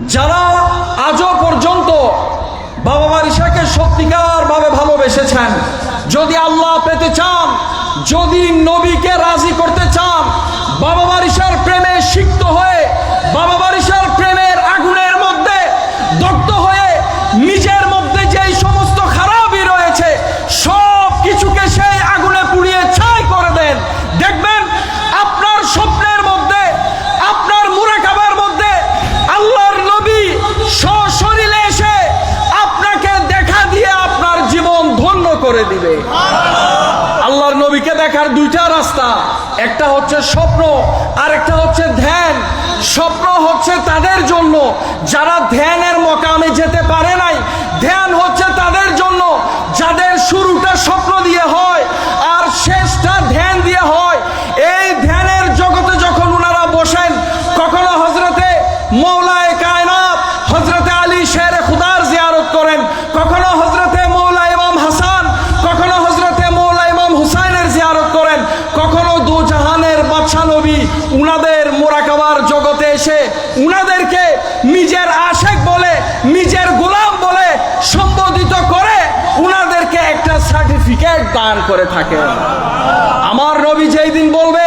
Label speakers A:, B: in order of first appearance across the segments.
A: যারা আজও পর্যন্ত বাবা বারিশাকে সত্যিকার ভাবে ভালোবেসেছেন, যদি আল্লাহ পেতে চান, যদি নবীকে রাজি করতে চান, বাবা বারিশার প্রেমে সিক্ত হয়ে, বাবা বারিশার প্রেমের আগুনের মধ্যে দগ্ধ হয়ে নিজের মধ্যে যেই সমস্ত খারাপই রয়েছে সব কিছুকে সেই আগুনে পুড়িয়ে ছাই করে দেন, দেখবেন আপনার স্বপ্নের মধ্যে, আপনার মুরাকাবার মধ্যে আল্লাহর নবী সশরীরে এসে আপনাকে দেখা দিয়ে আপনার জীবন ধন্য করে দিবে। আল্লাহর নবীকে দেখার দুইটা রাস্তা, একটা হচ্ছে স্বপ্ন আর একটা হচ্ছে ধ্যান। স্বপ্ন হচ্ছে তাদের জন্য যারা ধ্যানের মকামে যেতে পারে নাই, ধ্যান হচ্ছে তাদের জন্য যাদের শুরুটা স্বপ্ন দিয়ে হয় আর শেষটা ধ্যান দিয়ে হয়। এই ধ্যানের জগতে যখন ওনারা বসেন, কখনো হযরতে মওলায়ে কায়নাত হযরতে আলী শেরে খুদার জিয়ারত করেন, কখনো হযরতে মওলা ইমাম হাসান, কখনো হযরতে মওলা ইমাম হুসাইনের জিয়ারত করেন, কখনো দু জাহানের বাদশা নবী উনাদের মুরাকাবার জগতে এসে উনাদেরকে নিজের আশেক বলে, নিজের গোলাম বলে সম্বোধিত করে উনাদেরকে একটা সার্টিফিকেট দান করে থাকেন। আমার নবী যেই দিন বলবে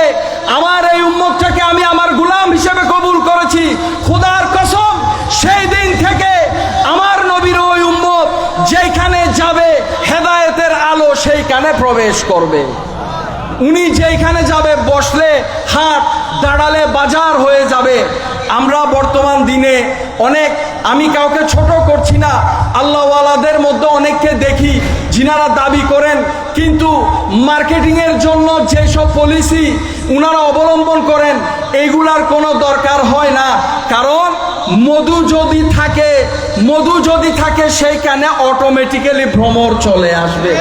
A: আমার এই উম্মতটাকে আমি আমার গোলাম হিসেবে কবুল করেছি, খোদার কসম সেই দিন থেকে আমার নবীর ওই উম্মত যেখানে যাবে হেদায়েতের আলো সেইখানে প্রবেশ করবে। উনি যেখানে যাবে বসলে হাট, দাঁড়ালে বাজার হয়ে যাবে। আমরা বর্তমান দিনে অনেক, আমি কাউকে ছোট করছি না, আল্লাহওয়ালাদের মধ্যে অনেককে দেখি যিনারা দাবি করেন কিন্তু মার্কেটিংয়ের জন্য যেসব পলিসি উনারা অবলম্বন করেন এইগুলার কোনো দরকার হয় না। কারণ মধু যদি থাকে সেইখানে অটোমেটিক্যালি ভ্রমর চলে আসবে।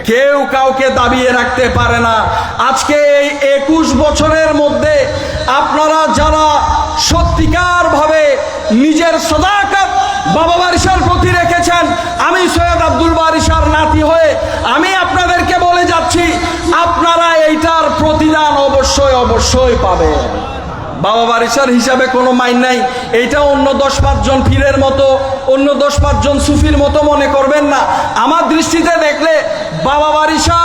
A: কেউ কাউকে দাবিয়ে রাখতে পারে না। আজকে এই 21 বছরের মধ্যে আপনারা যারা সত্যিকার ভাবে নিজের সাদাকাত বাবা বারিশার প্রতি রেখেছেন, আমি সৈয়দ আব্দুল বারিশার নাতি হয়ে আমি আপনাদেরকে বলে যাচ্ছি আপনারা এইটার প্রতিদান অবশ্যই পাবেন। বাবা বারিশার হিসাবে কোনো মাইন নাই। এইটা অন্য 10-5 জন পীরের মতো, অন্য 10-5 জন সুফির মতো মনে করবেন না। আমার দৃষ্টিতে দেখলে বাবা বারিশা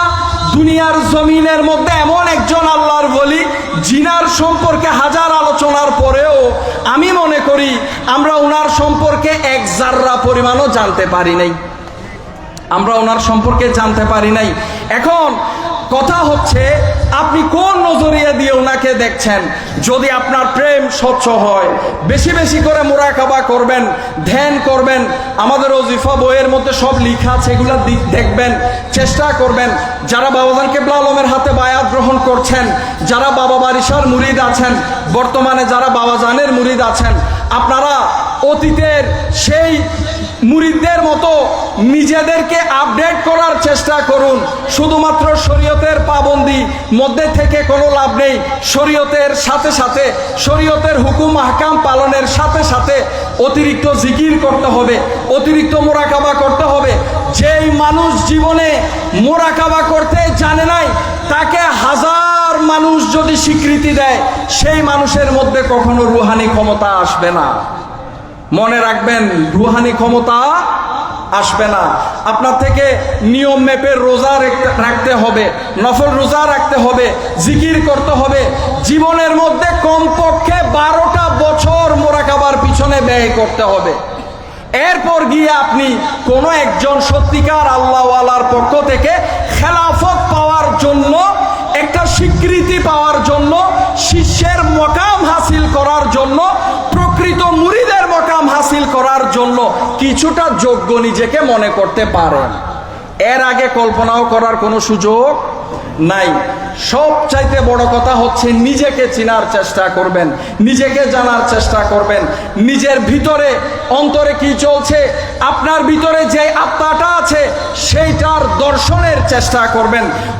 A: দুনিয়ার জমিনের মধ্যে এমন একজন আল্লাহর ওলি জিনার সম্পর্কে হাজার আলোচনার পরেও আমি মনে করি আমরা ওনার সম্পর্কে এক জাররা পরিমাণও জানতে পারি নাই, আমরা ওনার সম্পর্কে জানতে পারি নাই। এখন কথা হচ্ছে আপনি কোন নজরিয়া দিয়ে ওনাকে দেখছেন। যদি আপনার প্রেম স্বচ্ছ হয়, বেশি বেশি করে মুরাকাবা করবেন, ধ্যান করবেন, আমাদের ওজিফা বইয়ের মধ্যে সব লেখা আছে, এগুলা দেখবেন, চেষ্টা করবেন। যারা বাবাজান কেবলা আলমের হাতে বায়াত গ্রহণ করছেন, যারা বাবা বারিশার মুরিদ আছেন, বর্তমানে যারা বাবাজানের মুরিদ আছেন, আপনারা অতীতের সেই মুরিদদের মতো নিজেদেরকে আপডেট করার চেষ্টা করুন। শুধুমাত্র শরীয়তের পাবন্দি মধ্যে থেকে কোনো লাভ নেই। শরীয়তের সাথে সাথে, শরীয়তের হুকুম আহকাম পালনের সাথে সাথে অতিরিক্ত জিকির করতে হবে, অতিরিক্ত মোরাকাবা করতে হবে। যেই মানুষ জীবনে মোরাকাবা করতে জানে নাই, তাকে হাজার মানুষ যদি স্বীকৃতি দেয়, সেই মানুষের মধ্যে কখনো রুহানি ক্ষমতা আসবে না। মনে রাখবেন, রুহানি ক্ষমতা আসবে না। আপনার থেকে নিয়ম মেপে রোজা রাখতে হবে, নফল রোজা রাখতে হবে, জিকির করতে হবে। জীবনের মধ্যে কমপক্ষে 12টা বছর মোরাকাবার পিছনে ব্যয় করতে হবে। এরপর গিয়ে আপনি কোনো একজন সত্যিকার আল্লাহওয়ালার পক্ষ থেকে খেলাফত পাওয়ার জন্য, একটা স্বীকৃতি পাওয়ার জন্য, শিষ্যের মকাম হাসিল করার জন্য, প্রকৃত মুরিদের মকাম হাসিল করার জন্য কিছুটা যোগ্য নিজেকে মনে করতে পারেন। এর আগে কল্পনাও করার কোনো সুযোগ নাই। সবচাইতে বড় কথা হচ্ছে নিজেকে চেনার চেষ্টা করবেন, নিজেকে জানার চেষ্টা করবেন, নিজের ভিতরে অন্তরে কি চলছে, আপনার ভিতরে যে আত্মাটা আছে সেইটার দর্শনের চেষ্টা করবেন।